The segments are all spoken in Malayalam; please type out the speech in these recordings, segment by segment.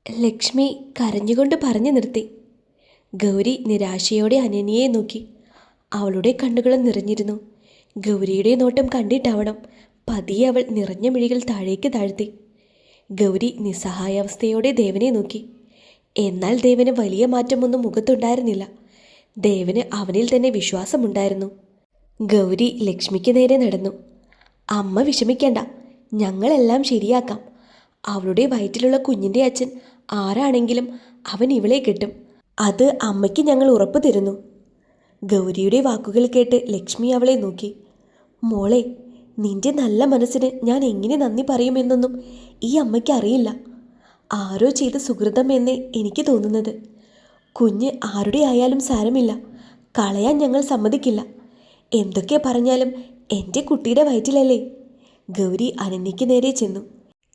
ലക്ഷ്മി കരഞ്ഞുകൊണ്ട് പറഞ്ഞു നിർത്തി. ഗൗരി നിരാശയോടെ അനന്യയെ നോക്കി. അവളുടെ കണ്ണുകൾ നിറഞ്ഞിരുന്നു. ഗൗരിയുടെ നോട്ടം കണ്ടിട്ടാവണം പതിയെ അവൾ നിറഞ്ഞ മിഴികൾ താഴേക്ക് താഴ്ത്തി. ഗൗരി നിസ്സഹായാവസ്ഥയോടെ ദേവനെ നോക്കി. എന്നാൽ ദേവന് വലിയ മാറ്റമൊന്നും മുഖത്തുണ്ടായിരുന്നില്ല. ദേവന് അവനിൽ തന്നെ വിശ്വാസമുണ്ടായിരുന്നു. ഗൗരി ലക്ഷ്മിക്ക് നേരെ നടന്നു. അമ്മ വിഷമിക്കേണ്ട, ഞങ്ങളെല്ലാം ശരിയാക്കാം. അവളുടെ വയറ്റിലുള്ള കുഞ്ഞിൻ്റെ അച്ഛൻ ആരാണെങ്കിലും അവൻ ഇവളെ കിട്ടും. അത് അമ്മയ്ക്ക് ഞങ്ങൾ ഉറപ്പ് തരുന്നു. ഗൗരിയുടെ വാക്കുകൾ കേട്ട് ലക്ഷ്മി അവളെ നോക്കി. മോളെ, നിന്റെ നല്ല മനസ്സിന് ഞാൻ എങ്ങനെ നന്ദി പറയുമെന്നൊന്നും ഈ അമ്മയ്ക്ക് അറിയില്ല. ആരോ ചെയ്ത സുഹൃതം എന്നേ എനിക്ക് തോന്നുന്നത്. കുഞ്ഞ് ആരുടെ ആയാലും സാരമില്ല, കളയാൻ ഞങ്ങൾ സമ്മതിക്കില്ല. എന്തൊക്കെ പറഞ്ഞാലും എൻ്റെ കുട്ടിയുടെ വയറ്റിലല്ലേ. ഗൗരി അനന്യയ്ക്ക് നേരെ ചെന്നു.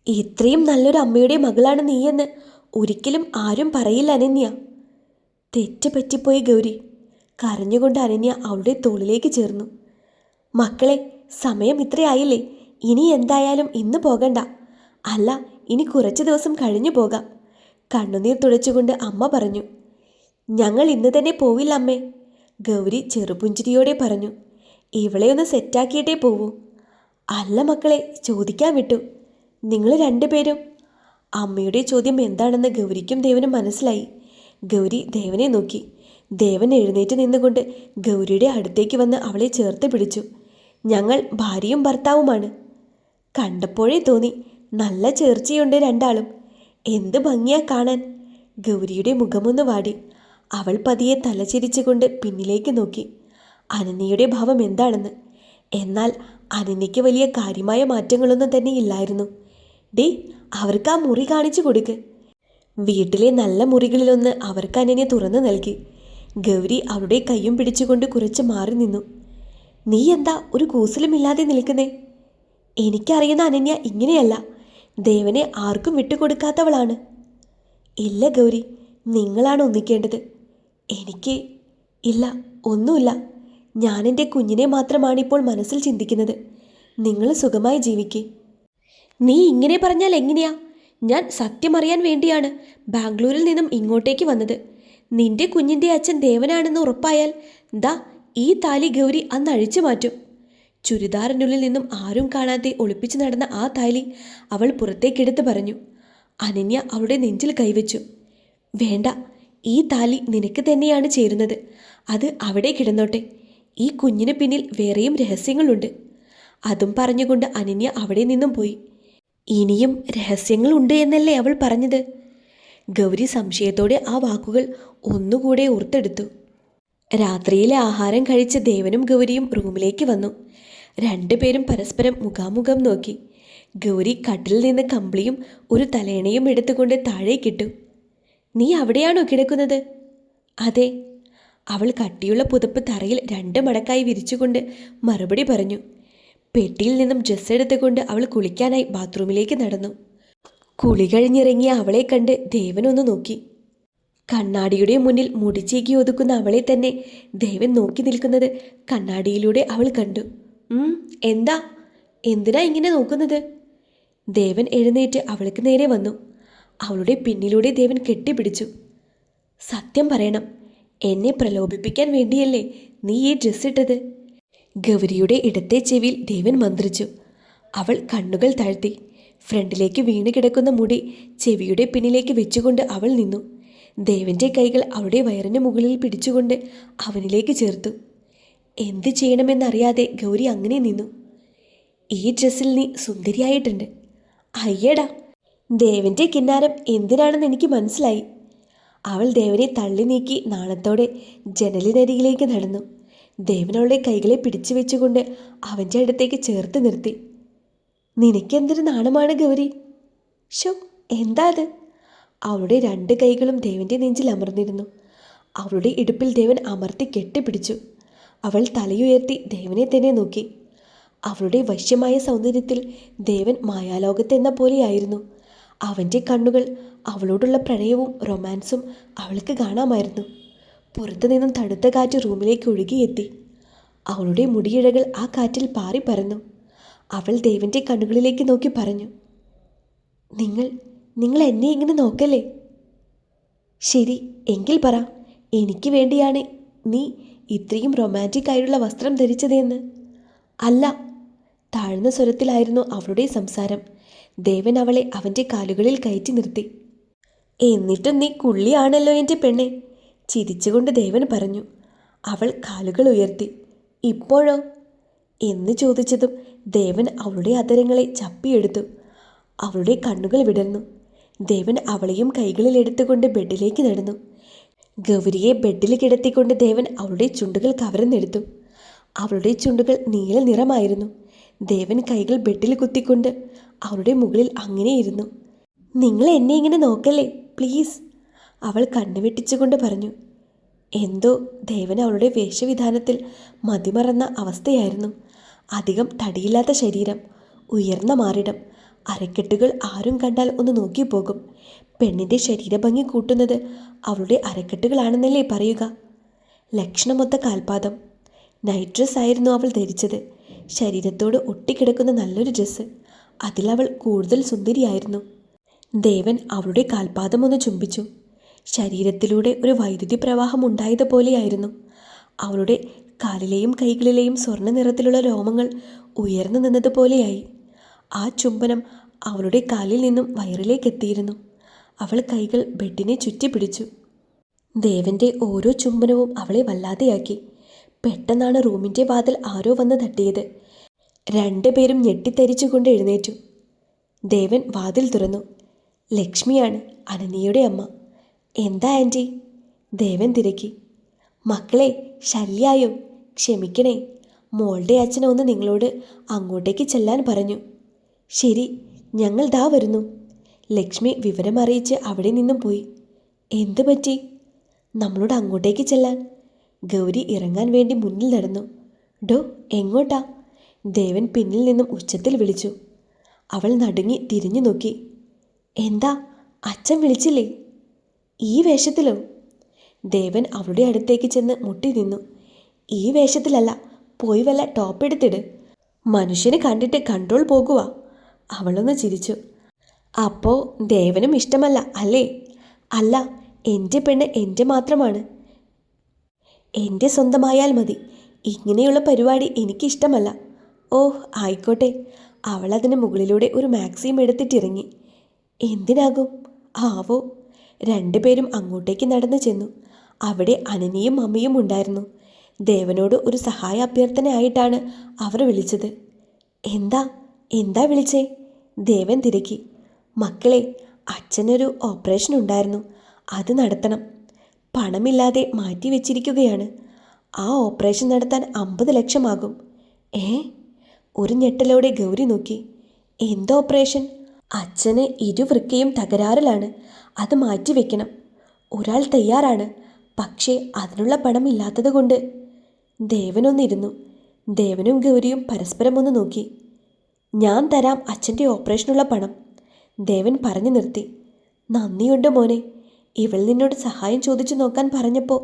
ഇത്രയും നല്ലൊരു അമ്മയുടെ മകളാണ് നീയെന്ന് ഒരിക്കലും ആരും പറയില്ല അനന്യ. തെറ്റ് പറ്റിപ്പോയി ഗൗരി. കരഞ്ഞുകൊണ്ട് അനന്യ അവളുടെ തോളിലേക്ക് ചേർന്നു. മക്കളെ, സമയം ഇത്രയായില്ലേ, ഇനി എന്തായാലും ഇന്ന് പോകണ്ട. അല്ല, ഇനി കുറച്ച് ദിവസം കഴിഞ്ഞു പോകാം. കണ്ണുനീർ തുടച്ചുകൊണ്ട് അമ്മ പറഞ്ഞു. ഞങ്ങൾ ഇന്ന് തന്നെ പോവില്ല അമ്മേ, ഗൗരി ചെറുപുഞ്ചിരിയോടെ പറഞ്ഞു. ഇവളെ ഒന്ന് സെറ്റാക്കിയിട്ടേ പോവൂ. അല്ല മക്കളെ, ചോദിക്കാൻ വിട്ടു, നിങ്ങൾ രണ്ടുപേരും. അമ്മയുടെ ചോദ്യം എന്താണെന്ന് ഗൗരിക്കും ദേവനും മനസ്സിലായി. ഗൗരി ദേവനെ നോക്കി. ദേവൻ എഴുന്നേറ്റ് നിന്നുകൊണ്ട് ഗൗരിയുടെ അടുത്തേക്ക് വന്ന് അവളെ ചേർത്ത് പിടിച്ചു. ഞങ്ങൾ ഭാര്യയും ഭർത്താവുമാണ്. കണ്ടപ്പോഴേ തോന്നി നല്ല ചേർച്ചയുണ്ട് രണ്ടാളും. എന്ത് ഭംഗിയാ കാണാൻ. ഗൗരിയുടെ മുഖമൊന്ന് വാടി. അവൾ പതിയെ തലചിരിച്ചുകൊണ്ട് പിന്നിലേക്ക് നോക്കി, അനന്യയുടെ ഭാവം എന്താണെന്ന്. എന്നാൽ അനന്യയ്ക്ക് വലിയ കാര്യമായ മാറ്റങ്ങളൊന്നും തന്നെ ഇല്ലായിരുന്നു. ഡേ, അവർക്ക് ആ മുറി കാണിച്ചു കൊടുക്ക്. വീട്ടിലെ നല്ല മുറികളിലൊന്ന് അവർക്ക് അനന്യ തുറന്നു നൽകി. ഗൗരി അവളുടെ കയ്യും പിടിച്ചുകൊണ്ട് കുറച്ച് മാറി നിന്നു. നീ എന്താ ഒരു കൂസലുമില്ലാതെ നിൽക്കുന്നേ? എനിക്കറിയുന്ന അനന്യ ഇങ്ങനെയല്ല. ദേവനെ ആർക്കും വിട്ടുകൊടുക്കാത്തവളാണ്. ഇല്ല ഗൗരി, നിങ്ങളാണ് ഒന്നിക്കേണ്ടത്. എനിക്ക് ഇല്ല, ഒന്നുമില്ല. ഞാൻ എൻ്റെ കുഞ്ഞിനെ മാത്രമാണിപ്പോൾ മനസ്സിൽ ചിന്തിക്കുന്നത്. നിങ്ങൾ സുഖമായി ജീവിക്കേ. നീ ഇങ്ങനെ പറഞ്ഞാൽ എങ്ങനെയാ? ഞാൻ സത്യമറിയാൻ വേണ്ടിയാണ് ബാംഗ്ലൂരിൽ നിന്നും ഇങ്ങോട്ടേക്ക് വന്നത്. നിന്റെ കുഞ്ഞിൻ്റെ അച്ഛൻ ദേവനാണെന്ന് ഉറപ്പായാൽ ദാ ഈ താലി ഗൗരി അന്ന് അഴിച്ചു മാറ്റും. ചുരിദാറിനുള്ളിൽ നിന്നും ആരും കാണാതെ ഒളിപ്പിച്ചു നടന്ന ആ താലി അവൾ പുറത്തേക്കെടുത്ത് പറഞ്ഞു. അനന്യ അവളുടെ നെഞ്ചിൽ കൈവച്ചു. വേണ്ട, ഈ താലി നിനക്ക് തന്നെയാണ് ചേരുന്നത്. അത് അവിടെ കിടന്നോട്ടെ. ഈ കുഞ്ഞിന് പിന്നിൽ വേറെയും രഹസ്യങ്ങളുണ്ട്. അതും പറഞ്ഞുകൊണ്ട് അനന്യ അവിടെ നിന്നും പോയി. ഇനിയും രഹസ്യങ്ങളുണ്ട് എന്നല്ലേ അവൾ പറഞ്ഞത്? ഗൗരി സംശയത്തോടെ ആ വാക്കുകൾ ഒന്നുകൂടെ ഓർത്തെടുത്തു. രാത്രിയിലെ ആഹാരം കഴിച്ച ദേവനും ഗൗരിയും റൂമിലേക്ക് വന്നു. രണ്ടുപേരും പരസ്പരം മുഖാമുഖം നോക്കി. ഗൗരി കട്ടിലിൽ നിന്ന് കമ്പിളിയും ഒരു തലേണയും എടുത്തുകൊണ്ട് താഴേക്കിട്ടു. നീ അവിടെയാണോ കിടക്കുന്നത്? അതെ. അവൾ കട്ടിയുള്ള പുതപ്പ് തറയിൽ 2 മടക്കായി വിരിച്ചുകൊണ്ട് മറുപടി പറഞ്ഞു. പെട്ടിയിൽ നിന്നും ഡ്രസ്സ് എടുത്തുകൊണ്ട് അവൾ കുളിക്കാനായി ബാത്റൂമിലേക്ക് നടന്നു. കുളി കഴിഞ്ഞിറങ്ങിയ അവളെ കണ്ട് ദേവനൊന്ന് നോക്കി. കണ്ണാടിയുടെ മുന്നിൽ മുടിച്ചേക്കി ഒതുക്കുന്ന അവളെ തന്നെ ദേവൻ നോക്കി നിൽക്കുന്നത് കണ്ണാടിയിലൂടെ അവൾ കണ്ടു. എന്താ? എന്തിനാ ഇങ്ങനെ നോക്കുന്നത്? ദേവൻ എഴുന്നേറ്റ് അവൾക്ക് നേരെ വന്നു. അവളുടെ പിന്നിലൂടെ ദേവൻ കെട്ടിപ്പിടിച്ചു. സത്യം പറയണം, എന്നെ പ്രലോഭിപ്പിക്കാൻ വേണ്ടിയല്ലേ നീ ഈ ഡ്രസ്സ് ഇട്ടത്? ഗൗരിയുടെ ഇടത്തെ ചെവിയിൽ ദേവൻ മന്ത്രിച്ചു. അവൾ കണ്ണുകൾ താഴ്ത്തി. ഫ്രണ്ടിലേക്ക് വീണ് കിടക്കുന്ന മുടി ചെവിയുടെ പിന്നിലേക്ക് വെച്ചുകൊണ്ട് അവൾ നിന്നു. ദേവൻ്റെ കൈകൾ അവളുടെ വയറിന് മുകളിൽ പിടിച്ചുകൊണ്ട് അവനിലേക്ക് ചേർത്തു. എന്ത് ചെയ്യണമെന്നറിയാതെ ഗൗരി അങ്ങനെ നിന്നു. ഈ ഡ്രസ്സിൽ നീ സുന്ദരിയായിട്ടുണ്ട്. അയ്യടാ, ദേവൻ്റെ കിന്നാരം എന്തിനാണെന്ന് എനിക്ക് മനസ്സിലായി. അവൾ ദേവനെ തള്ളി നീക്കി നാണത്തോടെ ജനലിനരികിലേക്ക് നടന്നു. ദേവനവളുടെ കൈകളെ പിടിച്ചു വെച്ചുകൊണ്ട് അവൻ്റെ അടുത്തേക്ക് ചേർത്ത് നിർത്തി. നിനക്കെന്തൊരു നാണമാണ് ഗൗരി. ഷോ, എന്താ അത്? അവളുടെ 2 കൈകളും ദേവൻ്റെ നെഞ്ചിൽ അമർന്നിരുന്നു. അവളുടെ ഇടുപ്പിൽ ദേവൻ അമർത്തി കെട്ടിപ്പിടിച്ചു. അവൾ തലയുയർത്തി ദേവനെ തന്നെ നോക്കി. അവളുടെ വശ്യമായ സൗന്ദര്യത്തിൽ ദേവൻ മായാലോകത്തെന്ന പോലെയായിരുന്നു. അവൻ്റെ കണ്ണുകൾ അവളോടുള്ള പ്രണയവും റൊമാൻസും അവൾക്ക് കാണാമായിരുന്നു. പുറത്തു നിന്നും തണുത്ത കാറ്റ് റൂമിലേക്ക് ഒഴുകിയെത്തി. അവളുടെ മുടിയിഴകൾ ആ കാറ്റിൽ പാറി പറന്നു. അവൾ ദേവൻ്റെ കണ്ണുകളിലേക്ക് നോക്കി പറഞ്ഞു. നിങ്ങൾ എന്നെ ഇങ്ങനെ നോക്കല്ലേ? ശരി, എങ്കിൽ പറ, എനിക്ക് വേണ്ടിയാണ് നീ ഇത്രയും റൊമാൻറ്റിക് ആയിട്ടുള്ള വസ്ത്രം ധരിച്ചതെന്ന്. അല്ല. താഴ്ന്ന സ്വരത്തിലായിരുന്നു അവളുടെ സംസാരം. ദേവൻ അവളെ അവൻ്റെ കാലുകളിൽ കയറ്റി നിർത്തി. എന്നിട്ടും നീ കുള്ളിയാണല്ലോ എൻ്റെ പെണ്ണെ, ചിരിച്ചുകൊണ്ട് ദേവൻ പറഞ്ഞു. അവൾ കാലുകൾ ഉയർത്തി. ഇപ്പോഴോ എന്ന് ചോദിച്ചതും ദേവൻ അവളുടെ അധരങ്ങളെ ചപ്പിയെടുത്തു. അവളുടെ കണ്ണുകൾ വിടർന്നു. ദേവൻ അവളെയും കൈകളിൽ എടുത്തുകൊണ്ട് ബെഡിലേക്ക് നടന്നു. ഗൗരിയെ ബെഡിൽ കിടത്തിക്കൊണ്ട് ദേവൻ അവളുടെ ചുണ്ടുകൾ കവർന്നെടുത്തു. അവളുടെ ചുണ്ടുകൾ നീല നിറമായിരുന്നു. ദേവൻ കൈകൾ ബെഡിൽ കുത്തിക്കൊണ്ട് അവളുടെ മുകളിൽ അങ്ങനെ ഇരുന്നു. നിങ്ങൾ എന്നെ ഇങ്ങനെ നോക്കല്ലേ പ്ലീസ്, അവൾ കണ്ണുവെട്ടിച്ചുകൊണ്ട് പറഞ്ഞു. എന്തോ ദേവൻ അവളുടെ വേഷവിധാനത്തിൽ മതിമറന്ന അവസ്ഥയായിരുന്നു. അധികം തടിയില്ലാത്ത ശരീരം, ഉയർന്ന മാറിടം, അരക്കെട്ടുകൾ ആരും കണ്ടാൽ ഒന്ന് നോക്കിപ്പോകും. പെണ്ണിൻ്റെ ശരീരഭംഗി കൂട്ടുന്നത് അവളുടെ അരക്കെട്ടുകളാണെന്നല്ലേ പറയുക. ലക്ഷണമൊത്ത കാൽപാദം. നൈറ്റ് ഡ്രസ് ആയിരുന്നു അവൾ ധരിച്ചത്. ശരീരത്തോട് ഒട്ടിക്കിടക്കുന്ന നല്ലൊരു ഡ്രസ്സ്. അതിലവൾ കൂടുതൽ സുന്ദരിയായിരുന്നു. ദേവൻ അവളുടെ കാൽപാദം ഒന്ന് ചുംബിച്ചു. ശരീരത്തിലൂടെ ഒരു വൈദ്യുതി പ്രവാഹം ഉണ്ടായതുപോലെയായിരുന്നു. അവളുടെ കാലിലെയും കൈകളിലെയും സ്വർണ്ണ നിറത്തിലുള്ള രോമങ്ങൾ ഉയർന്നു നിന്നതുപോലെയായി. ആ ചുംബനം അവളുടെ കാലിൽ നിന്നും വയറിലേക്ക് എത്തിയിരുന്നു. അവൾ കൈകൾ ബെഡിനെ ചുറ്റിപ്പിടിച്ചു. ദേവൻ്റെ ഓരോ ചുംബനവും അവളെ വല്ലാതെയാക്കി. പെട്ടെന്നാണ് റൂമിൻ്റെ വാതിൽ ആരോ വന്ന് തട്ടിയത്. രണ്ടുപേരും ഞെട്ടിത്തരിച്ചുകൊണ്ട് എഴുന്നേറ്റു. ദേവൻ വാതിൽ തുറന്നു. ലക്ഷ്മിയാണ്, അനന്യയുടെ അമ്മ. എന്താ ആൻറ്റി? ദേവൻ തിരക്കി. മക്കളെ, ശല്യായോ? ക്ഷമിക്കണേ, മോളുടെ അച്ഛനെ ഒന്ന് നിങ്ങളോട് അങ്ങോട്ടേക്ക് ചെല്ലാൻ പറഞ്ഞു. ശരി, ഞങ്ങൾ ദാ വരുന്നു. ലക്ഷ്മി വിവരമറിയിച്ച് അവിടെ നിന്നും പോയി. എന്തു പറ്റി? നമ്മളോട് അങ്ങോട്ടേക്ക് ചെല്ലാൻ. ഗൗരി ഇറങ്ങാൻ വേണ്ടി മുന്നിൽ നടന്നു. ഡോ, എങ്ങോട്ടാ? ദേവൻ പിന്നിൽ നിന്നും ഉച്ചത്തിൽ വിളിച്ചു. അവൾ നടുങ്ങി തിരിഞ്ഞു നോക്കി. എന്താ, അച്ഛൻ വിളിച്ചില്ലേ? ഈ വേഷത്തിലോ? ദേവൻ അവളുടെ അടുത്തേക്ക് ചെന്ന് മുട്ടി നിന്നു. ഈ വേഷത്തിലല്ല, പോയി വല്ല ടോപ്പ് എടുത്തിട്. മനുഷ്യനെ കണ്ടിട്ട് കൺട്രോൾ പോകുക. അവളൊന്ന് ചിരിച്ചു. അപ്പോൾ ദേവനും ഇഷ്ടമല്ല അല്ലേ? അല്ല, എൻ്റെ പെണ്ണ് എൻ്റെ മാത്രമാണ്. എൻ്റെ സ്വന്തമായാൽ മതി. ഇങ്ങനെയുള്ള പരിപാടി എനിക്കിഷ്ടമല്ല. ഓഹ് ആയിക്കോട്ടെ. അവളതിന് മുകളിലൂടെ ഒരു മാക്സിം എടുത്തിട്ടിറങ്ങി. എന്തിനാകും ആവോ? രണ്ടുപേരും അങ്ങോട്ടേക്ക് നടന്നു ചെന്നു. അവിടെ അനനിയും അമ്മയും ഉണ്ടായിരുന്നു. ദേവനോട് ഒരു സഹായ അഭ്യർത്ഥനയായിട്ടാണ് അവർ വിളിച്ചത്. എന്താ എന്താ വിളിച്ചേ? ദേവൻ തിരക്കി. മക്കളെ, അച്ഛനൊരു ഓപ്പറേഷൻ ഉണ്ടായിരുന്നു, അത് നടത്തണം. പണമില്ലാതെ മാറ്റി വെച്ചിരിക്കുകയാണ്. ആ ഓപ്പറേഷൻ നടത്താൻ 50 ലക്ഷമാകും. ഒരു ഞെട്ടലോടെ ഗൗരി നോക്കി. എന്ത് ഓപ്പറേഷൻ? അച്ഛന് ഇരുവൃക്കയും തകരാറിലാണ്, അത് മാറ്റിവെക്കണം. ഒരാൾ തയ്യാറാണ്, പക്ഷേ അതിനുള്ള പണം ഇല്ലാത്തത് കൊണ്ട്. ദേവനൊന്നിരുന്നു. ദേവനും ഗൗരിയും പരസ്പരം ഒന്ന് നോക്കി. ഞാൻ തരാം അച്ഛൻ്റെ ഓപ്പറേഷനുള്ള പണം, ദേവൻ പറഞ്ഞു നിർത്തി. നന്ദിയുണ്ട് മോനെ. ഇവൾ നിന്നോട് സഹായം ചോദിച്ചു നോക്കാൻ പറഞ്ഞപ്പോൾ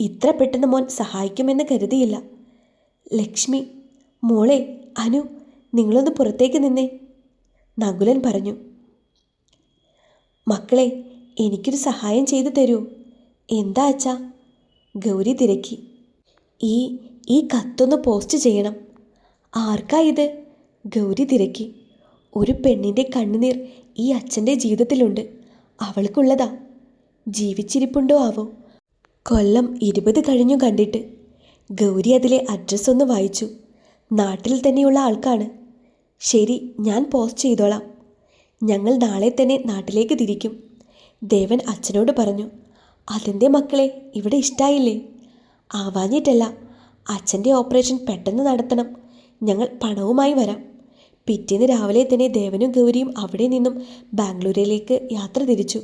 ഇത്ര പെട്ടെന്ന് മോൻ സഹായിക്കുമെന്ന് കരുതിയില്ല. ലക്ഷ്മി, മോളെ, അനു, നിങ്ങളൊന്ന് പുറത്തേക്ക് നിന്നേ, നകുലൻ പറഞ്ഞു. മക്കളെ, എനിക്കൊരു സഹായം ചെയ്തു തരൂ. എന്താ അച്ഛാ? ഗൗരി തിരക്കി. ഈ കത്തൊന്ന് പോസ്റ്റ് ചെയ്യണം. ആർക്കാ ഇത്? ഗൗരി തിരക്കി. ഒരു പെണ്ണിൻ്റെ കണ്ണുനീർ ഈ അച്ഛൻ്റെ ജീവിതത്തിലുണ്ട്. അവൾക്കുള്ളതാ. ജീവിച്ചിരിപ്പുണ്ടോ ആവോ? കൊല്ലം 20 കഴിഞ്ഞു കണ്ടിട്ട്. ഗൗരി അതിലെ അഡ്രസ്സ് ഒന്ന് വായിച്ചു. നാട്ടിൽ തന്നെയുള്ള ആൾക്കാണ്. ശരി, ഞാൻ പോസ്റ്റ് ചെയ്തോളാം. ഞങ്ങൾ നാളെ തന്നെ നാട്ടിലേക്ക് തിരിക്കും, ദേവൻ അച്ഛനോട് പറഞ്ഞു. അതിൻ്റെ മക്കളെ, ഇവിടെ ഇഷ്ടായില്ലേ? ആവാഞ്ഞിട്ടല്ല, അച്ഛൻ്റെ ഓപ്പറേഷൻ പെട്ടെന്ന് നടത്തണം. ഞങ്ങൾ പണവുമായി വരാം. പിറ്റേന്ന് രാവിലെ തന്നെ ദേവനും ഗൗരിയും അവിടെ നിന്നും ബാംഗ്ലൂരിലേക്ക് യാത്ര തിരിച്ചു.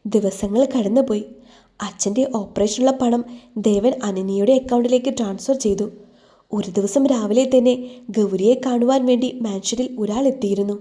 ദിവസങ്ങൾ കടന്നുപോയി. അച്ഛൻ്റെ ഓപ്പറേഷനുള്ള പണം ദേവൻ അനന്യയുടെ അക്കൗണ്ടിലേക്ക് ട്രാൻസ്ഫർ ചെയ്തു. ഒരു ദിവസം രാവിലെ തന്നെ ഗൗരിയെ കാണുവാൻ വേണ്ടി മാൻഷനിൽ ഒരാൾ എത്തിയിരുന്നു.